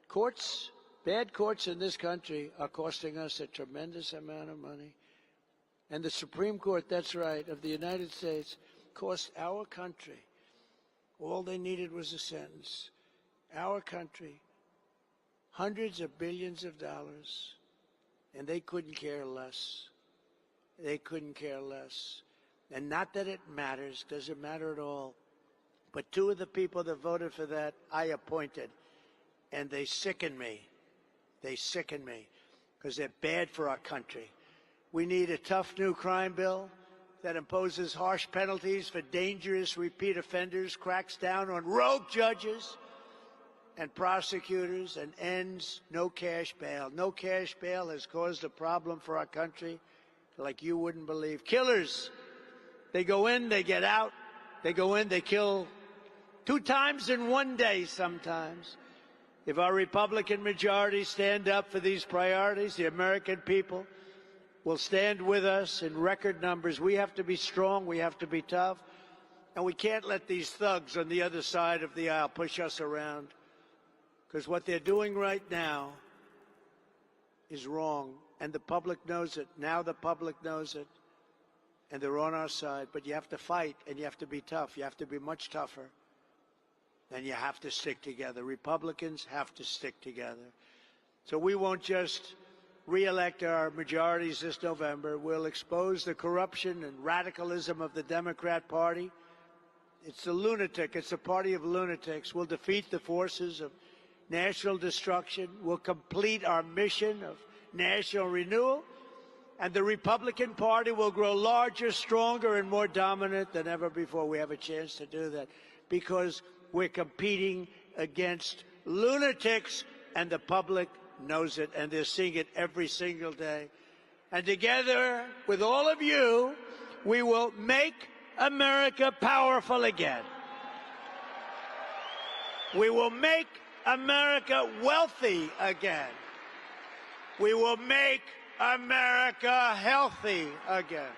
Courts, bad courts in this country are costing us a tremendous amount of money. And the Supreme Court, that's right, of the United States, cost our country, all they needed was a sentence, our country, hundreds of billions of dollars, and they couldn't care less. They couldn't care less. And not that it matters, doesn't matter at all. But two of the people that voted for that, I appointed, and they sicken me. They sicken me, because they're bad for our country. We need a tough new crime bill that imposes harsh penalties for dangerous repeat offenders, cracks down on rogue judges and prosecutors, and ends no cash bail. No cash bail has caused a problem for our country like you wouldn't believe. Killers, they go in, they get out. They go in, they kill 2 times in one day sometimes. If our Republican majority stand up for these priorities, the American people will stand with us in record numbers. We have to be strong. We have to be tough. And we can't let these thugs on the other side of the aisle push us around, because what they're doing right now is wrong. And the public knows it. Now the public knows it. And they're on our side. But you have to fight, and you have to be tough. You have to be much tougher. And you have to stick together. Republicans have to stick together. So we won't just re-elect our majorities this November. We'll expose the corruption and radicalism of the Democrat Party. It's a lunatic. It's a party of lunatics. We'll defeat the forces of national destruction. We'll complete our mission of national renewal. And the Republican Party will grow larger, stronger, and more dominant than ever before. We have a chance to do that because we're competing against lunatics, and the public knows it, and they're seeing it every single day. And together with all of you, we will make America powerful again. We will make America wealthy again. We will make America healthy again.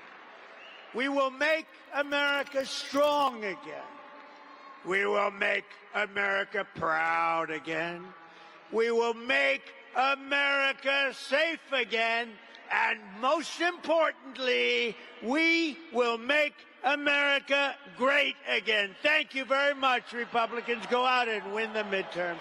We will make America strong again. We will make America proud again. We will make America safe again. And most importantly, we will make America great again. Thank you very much, Republicans. Go out and win the midterms.